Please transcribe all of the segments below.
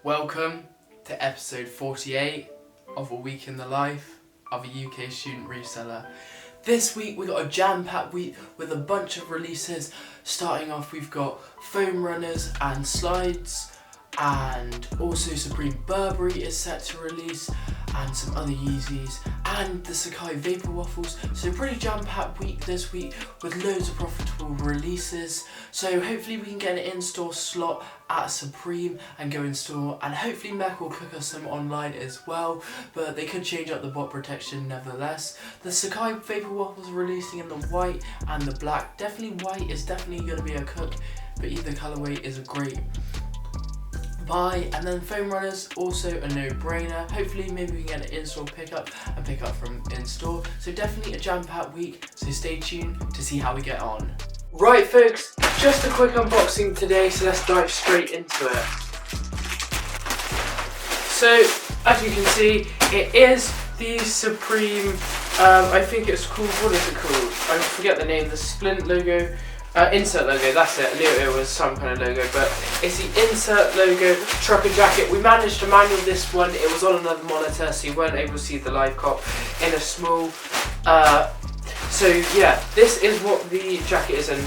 Welcome to episode 48 of A Week in the Life of a UK Student Reseller. This week we got a jam-packed week with a bunch of releases. Starting off, we've got Foamrunners and Slides, and also Supreme Burberry is set to release, and some other Yeezys, and the Sacai Vaporwaffles. So pretty jam-packed week this week with loads of profitable releases. So hopefully we can get an in-store slot at Supreme and go in store, and hopefully Mech will cook us some online as well, but they could change up the bot protection nevertheless. The Sakai Vaporwaffles are releasing in the white and the black. Definitely white is definitely going to be a cook, but either colourway is a great buy. And then Foamrunners, also a no-brainer. Hopefully maybe we can get an in-store pickup and pick up from in-store. So definitely a jam-packed week, so stay tuned to see how we get on. Right folks, just a quick unboxing today, so let's dive straight into it. So as you can see, it is the Supreme, I think it's called, what is it called? I forget the name, the Splint logo. Insert logo, that's it. I knew it was some kind of logo, but it's the insert logo trucker jacket. We managed to manual this one. It was on another monitor, so you weren't able to see the live cop in a small. So yeah, this is what the jacket is in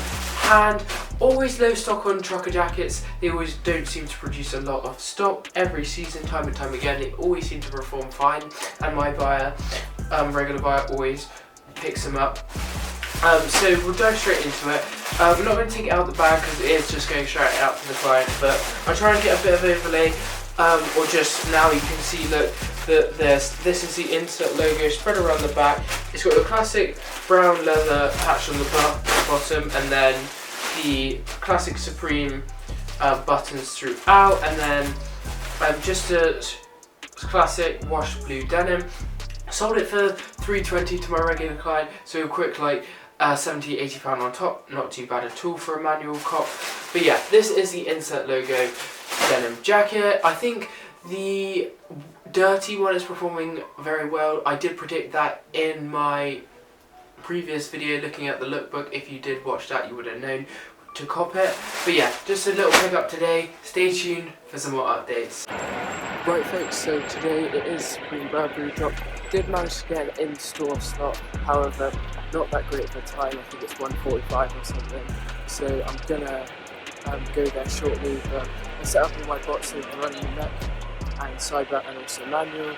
hand. Always low stock on trucker jackets. They always don't seem to produce a lot of stock. Every season, time and time again, they always seem to perform fine. And my buyer, regular buyer, always picks them up. So we'll dive straight into it. We're not going to take it out of the bag because it is just going straight out to the client, but I'll try and get a bit of overlay, or just now you can see that this is the insert logo spread around the back. It's got the classic brown leather patch on the bottom, and then the classic Supreme buttons throughout, and then just a classic washed blue denim. Sold it for $3.20 to my regular client, so a quick like £70-80 on top, not too bad at all for a manual cop. But yeah, this is the insert logo denim jacket. I think the dirty one is performing very well. I did predict that in my previous video looking at the lookbook. If you did watch that, you would have known to cop it. But yeah, just a little pickup today. Stay tuned for some more updates. Right folks, so today it is Supreme Burberry drop. Did manage to get an in-store slot, however not that great of a time. I think it's 1:45 or something, so I'm gonna go there shortly. But I set up all my bots, so I'm running Mech and cyber and also manual.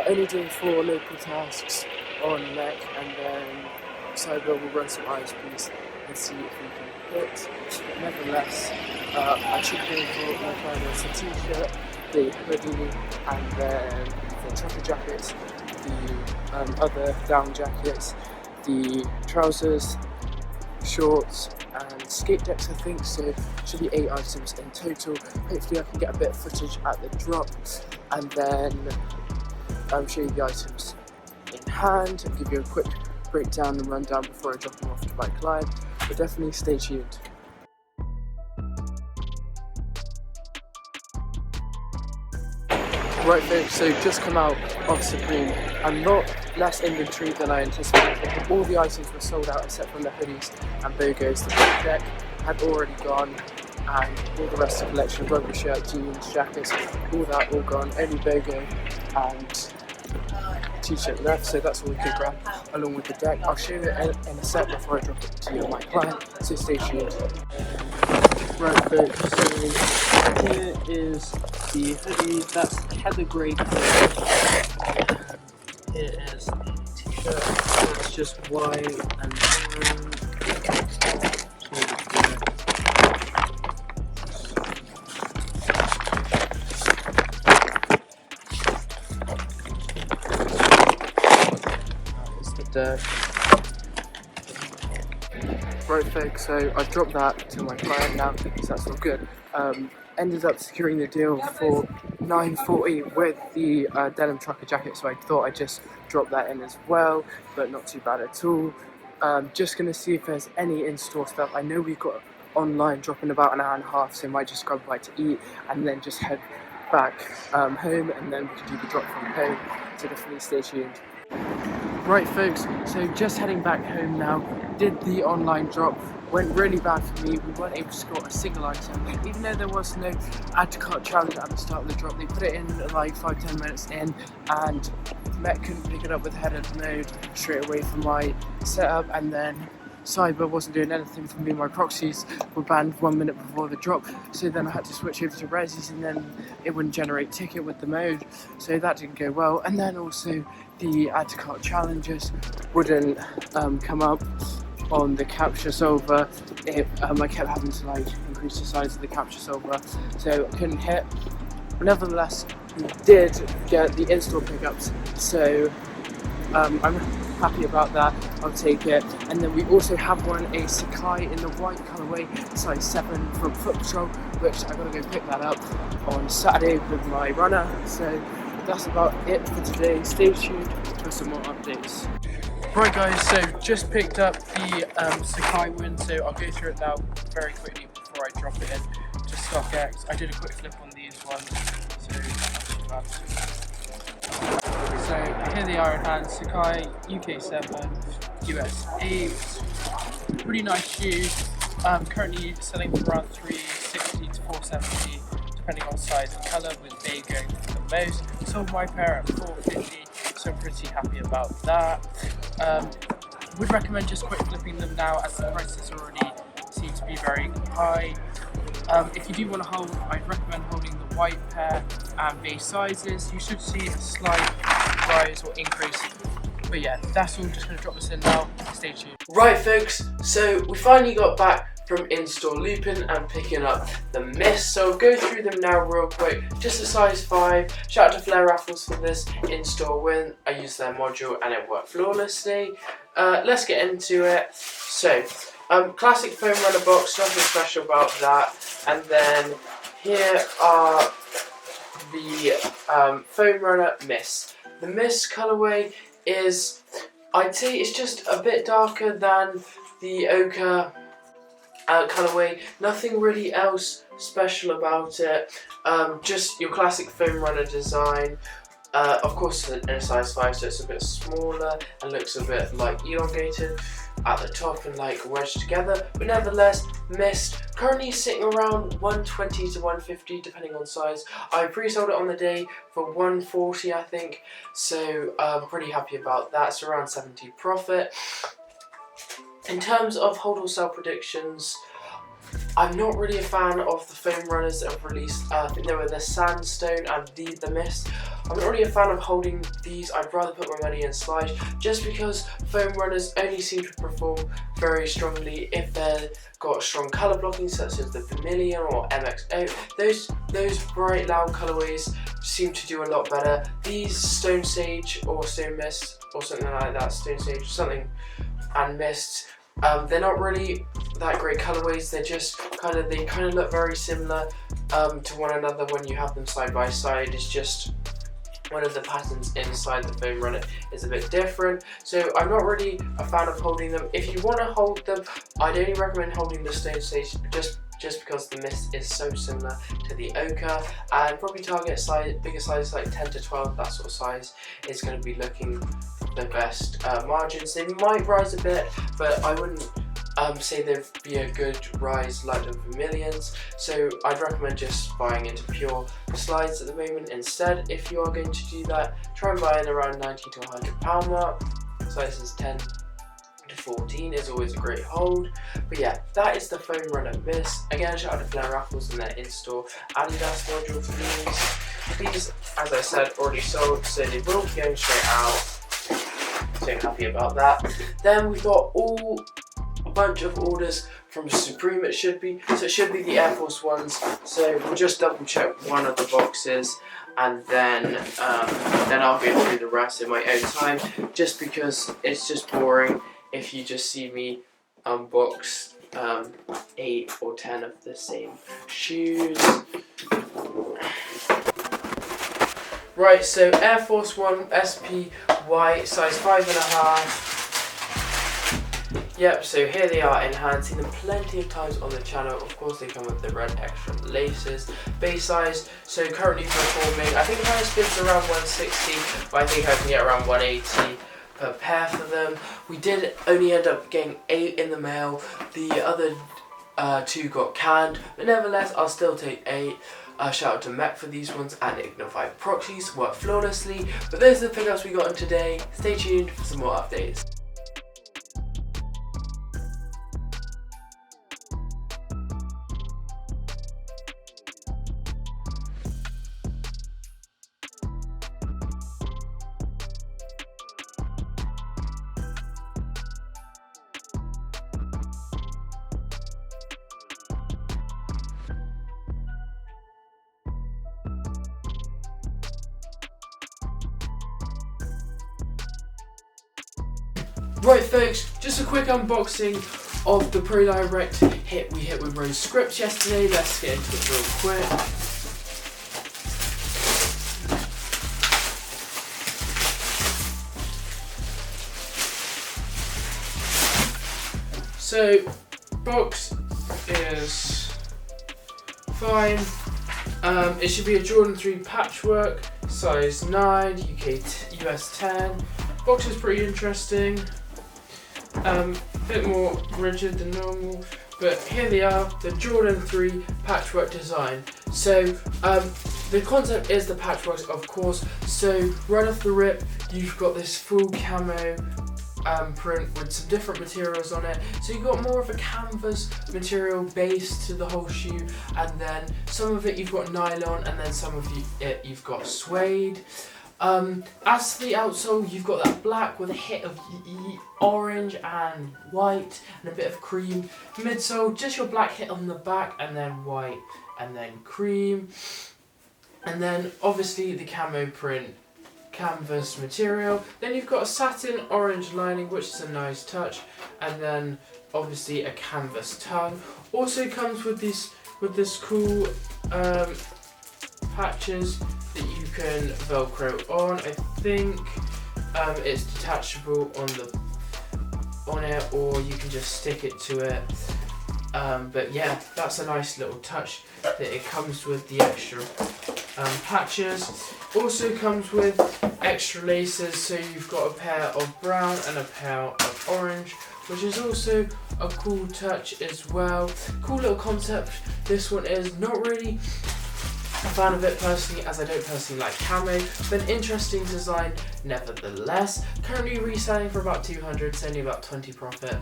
Only doing 4 local tasks on Mech, and then cyber will run some ISPs and see if we can hit. But nevertheless, I should be able to find a t-shirt, the hoodie, and then the trucker jackets, the other down jackets, the trousers, shorts, and skate decks I think, so should be 8 items in total. Hopefully I can get a bit of footage at the drop, and then show you the items in hand and give you a quick breakdown and rundown before I drop them off to my client, but definitely stay tuned. Right folks, so just come out of Supreme. I'm not less inventory than I anticipated. All the items were sold out except from the hoodies and bogos. The big deck had already gone, and all the rest of the collection, rugby shirt, jeans, jackets, all that all gone. Only bogo and t-shirt left, so that's all we could grab along with the deck. I'll show you it in a sec before I drop it to you, my client, so stay tuned. Right folks, so here is the hoodie. That's heather grey. Here is the t-shirt. It's just white and brown. That is the deck. Right folks, so I've dropped that to my client now, so that's all good. Ended up securing the deal for $9.40 with the denim trucker jacket, so I thought I'd just drop that in as well, but not too bad at all. Just going to see if there's any in-store stuff. I know we've got online drop in about an hour and a half, so I might just grab a bite to eat and then just head back home, and then we can do the drop from home, so definitely stay tuned. Right folks, so just heading back home now. Did the online drop went really bad for me. We weren't able to score a single item, even though there was no add to cart challenge at the start of the drop. They put it in like 5-10 minutes in, and Met couldn't pick it up with headed mode straight away from my setup, and then Cyber wasn't doing anything for me. My proxies were banned 1 minute before the drop, so then I had to switch over to Resis, and then it wouldn't generate ticket with the mode, so that didn't go well. And then also the add to cart challenges wouldn't come up on the capture solver. I kept having to like increase the size of the capture solver, so I couldn't hit. Nevertheless, we did get the in-store pickups, so I'm happy about that. I'll take it. And then we also have a Sakai in the white colourway, size 7 from Foot Patrol, which I gotta go pick that up on Saturday with my runner. So that's about it for today. Stay tuned for some more updates. Right guys, so just picked up the Sakai win, so I'll go through it now very quickly before I drop it in to StockX. I did a quick flip on these ones, so not too bad. So here they are in hand, Sakai UK7, US 8, pretty nice shoe, currently selling for around 360 to 470 depending on size and colour, with bay going for the most. Sold my pair at 450, so I'm pretty happy about that. Would recommend just quick flipping them now, as the prices already seem to be very high. If you do want to hold, I'd recommend holding the white pair and base sizes. You should see a slight rise or increase. But yeah, that's all. Just going to drop this in now. Stay tuned. Right folks, so we finally got back from in-store looping and picking up the mist. So I'll go through them now real quick. Just a size 5. Shout out to FlareAIO for this in-store win. I used their module and it worked flawlessly. Let's get into it. So, classic Foamrunner box, nothing special about that. And then here are the Foamrunner Mist. The Mist colorway is, I'd say it's just a bit darker than the ochre colorway. Nothing really else special about it. Just your classic Foamrunner design. Of course in a size 5, so it's a bit smaller and looks a bit like elongated at the top and like wedged together, but nevertheless, Mist currently sitting around 120 to 150 depending on size. I pre-sold it on the day for 140 I think, so I'm pretty happy about that. It's around 70 profit. In terms of hold or sell predictions, I'm not really a fan of the Foamrunners that have released, I think they were the Sandstone and the Mist. I'm not really a fan of holding these. I'd rather put my money in Slice, just because Foamrunners only seem to perform very strongly if they've got strong colour blocking, such as the Vermilion or MXO. Those bright loud colourways seem to do a lot better. These Stone Sage or Stone Mist or something like that, Stone Sage something and Mist, they're not really that great colorways. They're just they kind of look very similar to one another when you have them side by side. It's just one of the patterns inside the Foamrunner is a bit different, so I'm not really a fan of holding them. If you want to hold them, I'd only recommend holding the Stone Stage just because the Mist is so similar to the ochre, and probably target bigger sizes like 10 to 12, that sort of size is going to be looking the best margins. They might rise a bit, but I wouldn't say there'd be a good rise like the Vermilions, so I'd recommend just buying into pure slides at the moment instead. If you are going to do that, try and buy in around £90 to £100 mark. Sizes 10 to 14 is always a great hold. But yeah, that is the Foamrunner Mist. Again, shout out to FlareAIO and their in-store Adidas module for these. These, as I said, already sold, so they will be going straight out. So happy about that. Then we've got a bunch of orders from Supreme, it should be. So it should be the Air Force Ones. So we'll just double check one of the boxes, and then I'll go through the rest in my own time, just because it's just boring if you just see me unbox 8 or 10 of the same shoes. Right, so Air Force One SP white, size 5.5. Yep, so here they are in hand. Seen them plenty of times on the channel. Of course, they come with the red extra laces. Base size, so currently performing, I think the highest bid's around 160, but I think I can get around 180. per pair for them. We did only end up getting 8 in the mail. The other 2 got canned, but nevertheless I'll still take 8. Shout out to Mac for these ones, and Ignify Proxies work flawlessly. But those are the pickups we got in today. Stay tuned for some more updates. Right folks, just a quick unboxing of the Pro Direct hit we hit with Rose Scripts yesterday. Let's get into it real quick. So, box is fine. It should be a Jordan 3 patchwork, size 9, US 10. Box is pretty interesting. Bit more rigid than normal, but here they are, the Jordan 3 patchwork design. So the concept is the patchworks, of course. So right off the rip, you've got this full camo print with some different materials on it. So you've got more of a canvas material base to the whole shoe, and then some of it you've got nylon, and then some of it you've got suede. As to the outsole, you've got that black with a hit of orange and white and a bit of cream. Midsole, just your black hit on the back, and then white and then cream. And then obviously the camo print canvas material. Then you've got a satin orange lining, which is a nice touch, and then obviously a canvas tongue. Also comes with this cool patches that you can Velcro on. I think it's detachable on it, or you can just stick it to it. But yeah, that's a nice little touch that it comes with the extra patches. Also comes with extra laces, so you've got a pair of brown and a pair of orange, which is also a cool touch as well. Cool little concept. This one is not really a fan of it personally, as I don't personally like camo, but an interesting design nevertheless. Currently reselling for about 200, it's only about 20 profit.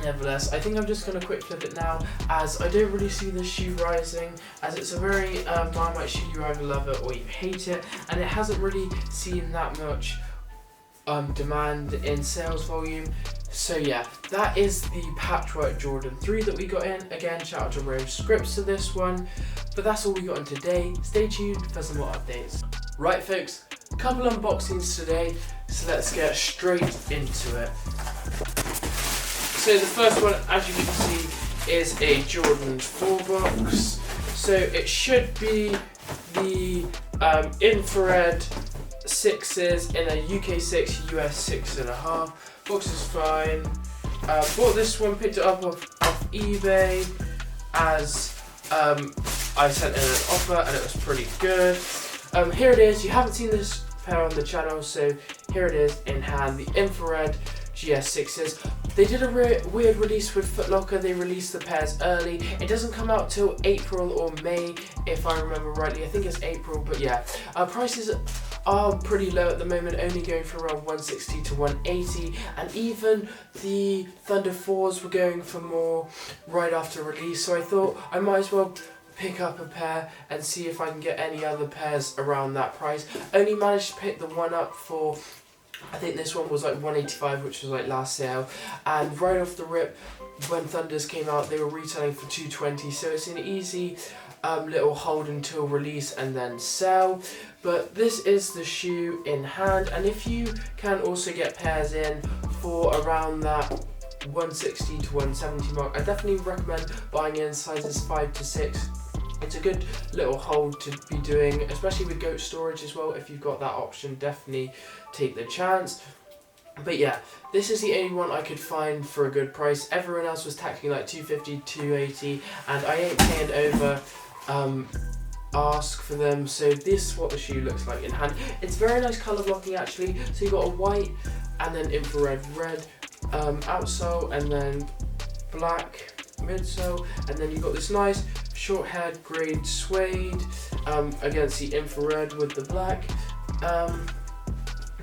Nevertheless, I think I'm just going to quick flip it now, as I don't really see this shoe rising, as it's a very Marmite shoe. You either love it or you hate it, and it hasn't really seen that much demand in sales volume. So yeah, that is the patchwork Jordan 3 that we got in. Again, shout out to Rose Scripts to this one. But that's all we got in today. Stay tuned for some more updates. Right folks, couple unboxings today, so let's get straight into it. So the first one, as you can see, is a Jordan 4 box. So it should be the infrared 6s in a UK 6, US 6.5. Box is fine. Bought this one, picked it up off eBay, as I sent in an offer and it was pretty good. Here it is. You haven't seen this pair on the channel, so here it is in hand, the infrared GS6s. They did a weird release with Foot Locker. They released the pairs early. It doesn't come out till April or May, if I remember rightly. I think it's April, but yeah. Prices are pretty low at the moment, only going for around 160 to 180, and even the Thunder 4s were going for more right after release, so I thought I might as well pick up a pair and see if I can get any other pairs around that price. Only managed to pick the one up for, I think this one was like 185, which was like last sale, and right off the rip when Thunders came out they were retailing for 220, so it's an easy little hold until release and then sell. But this is the shoe in hand, and if you can also get pairs in for around that 160 to 170 mark, I definitely recommend buying in sizes 5 to 6. It's a good little hold to be doing, especially with goat storage as well. If you've got that option, definitely take the chance. But yeah, this is the only one I could find for a good price. Everyone else was tackling like 250, 280, and I ain't paying over ask for them. So this is what the shoe looks like in hand. It's very nice colour blocking actually. So you've got a white and then infrared red outsole, and then black midsole, and then you've got this nice short haired grade suede against the infrared with the black.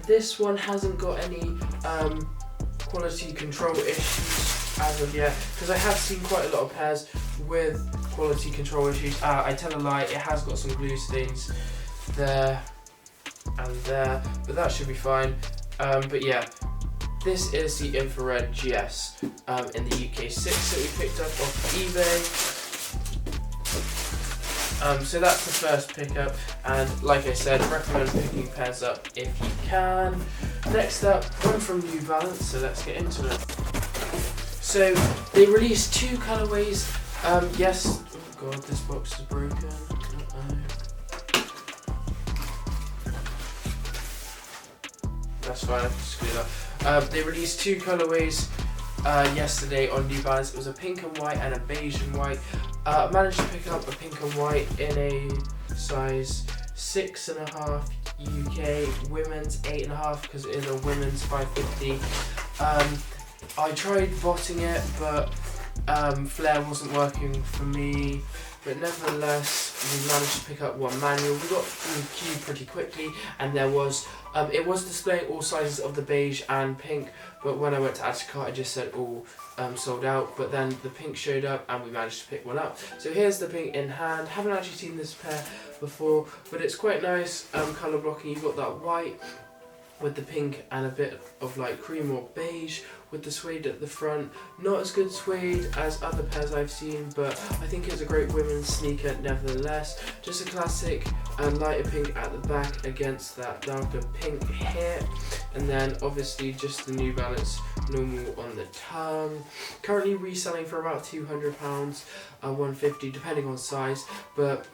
This one hasn't got any quality control issues as of yet, because I have seen quite a lot of pairs with quality control issues. I tell a lie, it has got some glue stains there and there, but that should be fine. But yeah, this is the infrared GS in the UK 6 that we picked up off eBay. So that's the first pickup, and like I said, recommend picking pairs up if you can. Next up, one from New Balance, so let's get into it. So they released 2 colorways. Yes, oh god, this box is broken. That's fine, I can screw that. They released 2 colorways yesterday on New Balance. It was a pink and white and a beige and white. I managed to pick up a pink and white in a size 6.5 UK, women's 8.5 because it is a women's 550. I tried botting it, but Flare wasn't working for me. But nevertheless, we managed to pick up one manual. We got through the queue pretty quickly, and there was it was displaying all sizes of the beige and pink, but when I went to add to cart, I just said all sold out. But then the pink showed up, and we managed to pick one up. So here's the pink in hand. Haven't actually seen this pair before, but it's quite nice colour blocking. You've got that white with the pink and a bit of like cream or beige with the suede at the front. Not as good suede as other pairs I've seen, but I think it's a great women's sneaker nevertheless. Just a classic lighter pink at the back against that darker pink here, and then obviously just the New Balance normal on the tongue. Currently reselling for about £200, 150 depending on size, but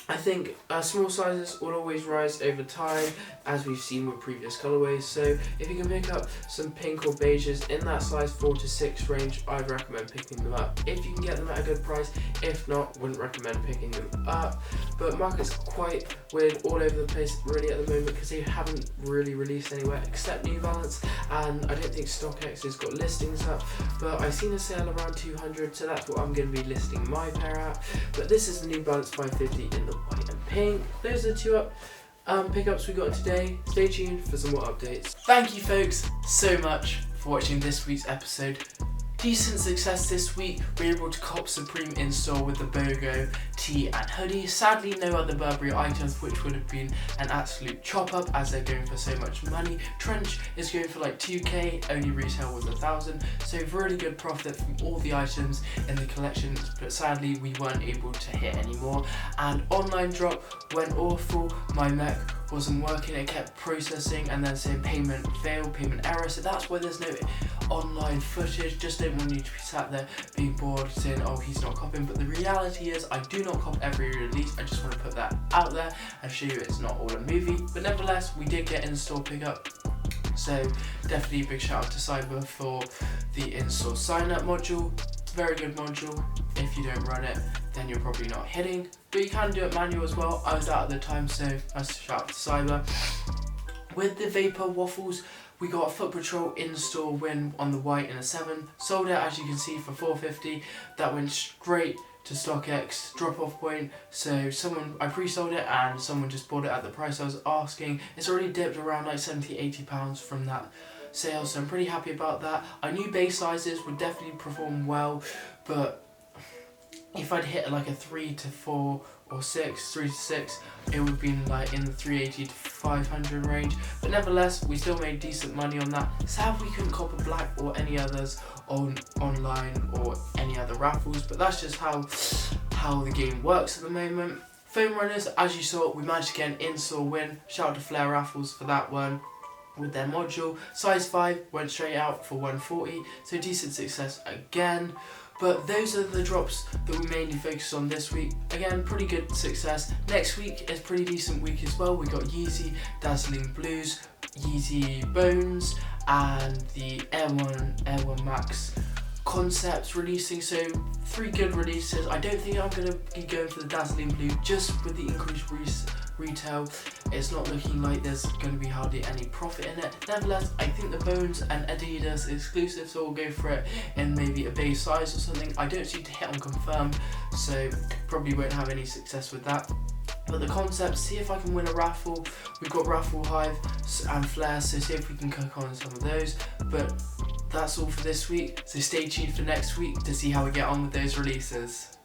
I think small sizes will always rise over time, as we've seen with previous colorways. So if you can pick up some pink or beiges in that size 4 to 6 range, I'd recommend picking them up if you can get them at a good price. If not, wouldn't recommend picking them up. But market's quite weird all over the place really at the moment, because they haven't really released anywhere except New Balance, and I don't think StockX has got listings up, but I've seen a sale around 200, so that's what I'm going to be listing my pair at. But this is the New Balance 550 in the white and pink. Those are the 2 pickups we got today. Stay tuned for some more updates. Thank you folks so much for watching this week's episode. Decent success this week. We were able to cop Supreme in store with the BOGO tee and hoodie. Sadly, no other Burberry items, which would have been an absolute chop up as they're going for so much money. Trench is going for like 2k, only retail was 1,000. So really good profit from all the items in the collection, but sadly we weren't able to hit anymore. And online drop went awful. My mech wasn't working, it kept processing and then saying payment failed, payment error. So that's why there's no online footage. Just don't want you to be sat there being bored saying, oh, he's not copying. But the reality is I do not cop every release. I just want to put that out there and show you it's not all a movie. But nevertheless, we did get in-store pickup, so definitely a big shout out to Cyber for the in-store sign-up module. Very good module. If you don't run it, then you're probably not hitting, but you can do it manual as well. I was out at the time, so nice shout out to Cyber. With the Vaporwaffles, we got a Foot Patrol in-store win on the white in a 7. Sold it, as you can see, for £4.50. That went straight to StockX drop-off point. So I pre-sold it and someone just bought it at the price I was asking. It's already dipped around like £70-80 from that sale, so I'm pretty happy about that. I knew base sizes would definitely perform well, but if I'd hit like a 3 to 4 or 6, 3 to 6, it would be like in the 380 to 500 range. But nevertheless, we still made decent money on that. Sad we couldn't cop a black or any others online or any other raffles, but that's just how the game works at the moment. Foamrunners, as you saw, we managed to get an in-store win. Shout out to FlareAIO for that one with their module. Size 5 went straight out for 140, so decent success again. But those are the drops that we mainly focused on this week. Again, pretty good success. Next week is pretty decent week as well. We got Yeezy Dazzling Blues, Yeezy Bones, and the Air 1 Max concepts releasing, so 3 good releases. I don't think I'm going to be going for the dazzling blue, just with the increased retail. It's not looking like there's going to be hardly any profit in it. Nevertheless, I think the Bones and Adidas exclusive, so we'll go for it in maybe a base size or something. I don't seem to hit on confirm, so probably won't have any success with that. But the concept, see if I can win a raffle. We've got Raffle Hive and Flare, so see if we can cook on some of those. But that's all for this week, so stay tuned for next week to see how we get on with those releases.